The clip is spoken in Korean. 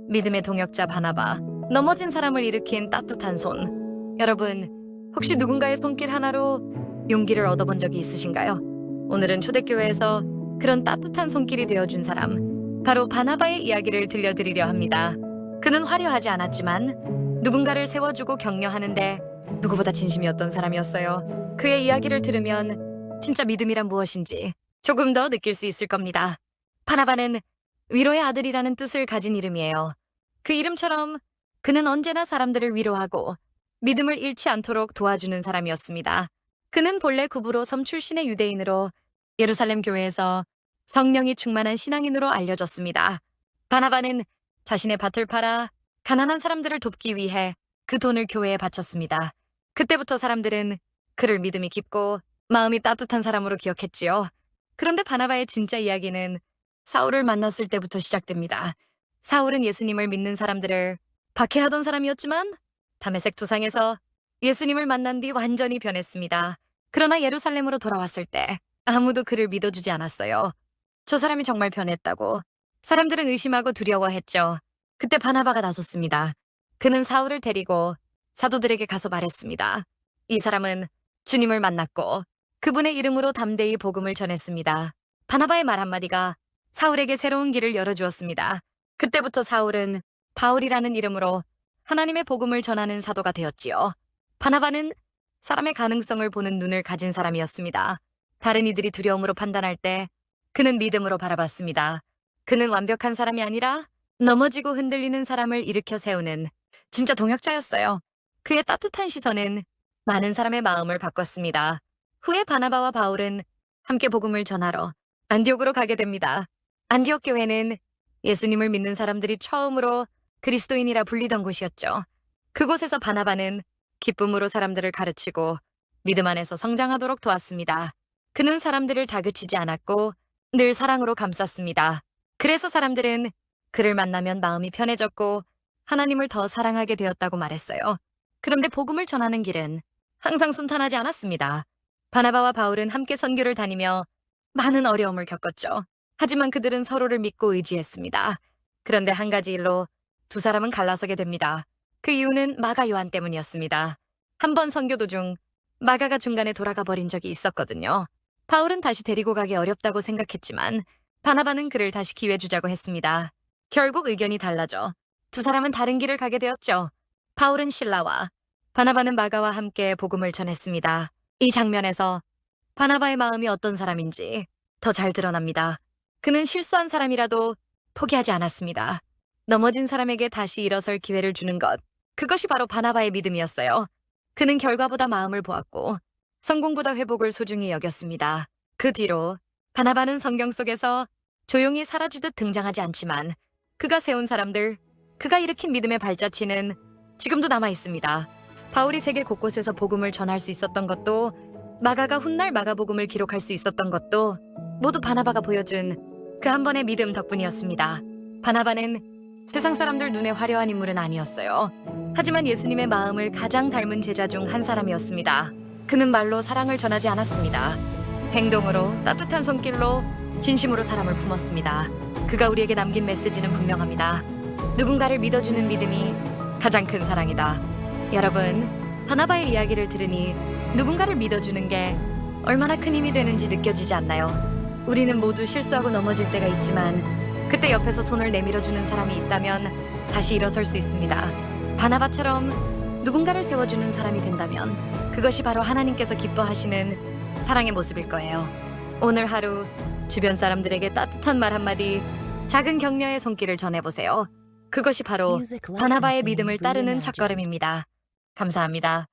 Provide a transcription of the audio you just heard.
믿음의 동역자 바나바, 넘어진 사람을 일으킨 따뜻한 손. 여러분, 혹시 누군가의 손길 하나로 용기를 얻어본 적이 있으신가요? 오늘은 초대교회에서 그런 따뜻한 손길이 되어준 사람, 바로 바나바의 이야기를 들려드리려 합니다. 그는 화려하지 않았지만 누군가를 세워주고 격려하는데 누구보다 진심이었던 사람이었어요. 그의 이야기를 들으면 진짜 믿음이란 무엇인지 조금 더 느낄 수 있을 겁니다. 바나바는 위로의 아들이라는 뜻을 가진 이름이에요. 그 이름처럼 그는 언제나 사람들을 위로하고 믿음을 잃지 않도록 도와주는 사람이었습니다. 그는 본래 구브로 섬 출신의 유대인으로 예루살렘 교회에서 성령이 충만한 신앙인으로 알려졌습니다. 바나바는 자신의 밭을 팔아 가난한 사람들을 돕기 위해 그 돈을 교회에 바쳤습니다. 그때부터 사람들은 그를 믿음이 깊고 마음이 따뜻한 사람으로 기억했지요. 그런데 바나바의 진짜 이야기는 사울을 만났을 때부터 시작됩니다. 사울은 예수님을 믿는 사람들을 박해하던 사람이었지만 다메섹 도상에서 예수님을 만난 뒤 완전히 변했습니다. 그러나 예루살렘으로 돌아왔을 때 아무도 그를 믿어주지 않았어요. 저 사람이 정말 변했다고 사람들은 의심하고 두려워했죠. 그때 바나바가 나섰습니다. 그는 사울을 데리고 사도들에게 가서 말했습니다. 이 사람은 주님을 만났고 그분의 이름으로 담대히 복음을 전했습니다. 바나바의 말 한마디가 사울에게 새로운 길을 열어주었습니다. 그때부터 사울은 바울이라는 이름으로 하나님의 복음을 전하는 사도가 되었지요. 바나바는 사람의 가능성을 보는 눈을 가진 사람이었습니다. 다른 이들이 두려움으로 판단할 때 그는 믿음으로 바라봤습니다. 그는 완벽한 사람이 아니라 넘어지고 흔들리는 사람을 일으켜 세우는 진짜 동역자였어요. 그의 따뜻한 시선은 많은 사람의 마음을 바꿨습니다. 후에 바나바와 바울은 함께 복음을 전하러 안디옥으로 가게 됩니다. 안디옥 교회는 예수님을 믿는 사람들이 처음으로 그리스도인이라 불리던 곳이었죠. 그곳에서 바나바는 기쁨으로 사람들을 가르치고 믿음 안에서 성장하도록 도왔습니다. 그는 사람들을 다그치지 않았고 늘 사랑으로 감쌌습니다. 그래서 사람들은 그를 만나면 마음이 편해졌고 하나님을 더 사랑하게 되었다고 말했어요. 그런데 복음을 전하는 길은 항상 순탄하지 않았습니다. 바나바와 바울은 함께 선교를 다니며 많은 어려움을 겪었죠. 하지만 그들은 서로를 믿고 의지했습니다. 그런데 한 가지 일로 두 사람은 갈라서게 됩니다. 그 이유는 마가 요한 때문이었습니다. 한 번 선교 도중 마가가 중간에 돌아가 버린 적이 있었거든요. 바울은 다시 데리고 가기 어렵다고 생각했지만 바나바는 그를 다시 기회 주자고 했습니다. 결국 의견이 달라져 두 사람은 다른 길을 가게 되었죠. 바울은 실라와 바나바는 마가와 함께 복음을 전했습니다. 이 장면에서 바나바의 마음이 어떤 사람인지 더 잘 드러납니다. 그는 실수한 사람이라도 포기하지 않았습니다. 넘어진 사람에게 다시 일어설 기회를 주는 것, 그것이 바로 바나바의 믿음이었어요. 그는 결과보다 마음을 보았고 성공보다 회복을 소중히 여겼습니다. 그 뒤로 바나바는 성경 속에서 조용히 사라지듯 등장하지 않지만 그가 세운 사람들, 그가 일으킨 믿음의 발자취는 지금도 남아 있습니다. 바울이 세계 곳곳에서 복음을 전할 수 있었던 것도, 마가가 훗날 마가복음을 기록할 수 있었던 것도 모두 바나바가 보여준 그 한 번의 믿음 덕분이었습니다. 바나바는 세상 사람들 눈에 화려한 인물은 아니었어요. 하지만 예수님의 마음을 가장 닮은 제자 중 한 사람이었습니다. 그는 말로 사랑을 전하지 않았습니다. 행동으로, 따뜻한 손길로, 진심으로 사람을 품었습니다. 그가 우리에게 남긴 메시지는 분명합니다. 누군가를 믿어주는 믿음이 가장 큰 사랑이다. 여러분, 바나바의 이야기를 들으니 누군가를 믿어주는 게 얼마나 큰 힘이 되는지 느껴지지 않나요? 우리는 모두 실수하고 넘어질 때가 있지만 그때 옆에서 손을 내밀어주는 사람이 있다면 다시 일어설 수 있습니다. 바나바처럼 누군가를 세워주는 사람이 된다면 그것이 바로 하나님께서 기뻐하시는 사랑의 모습일 거예요. 오늘 하루 주변 사람들에게 따뜻한 말 한마디, 작은 격려의 손길을 전해보세요. 그것이 바로 바나바의 믿음을 따르는 첫걸음입니다. 감사합니다.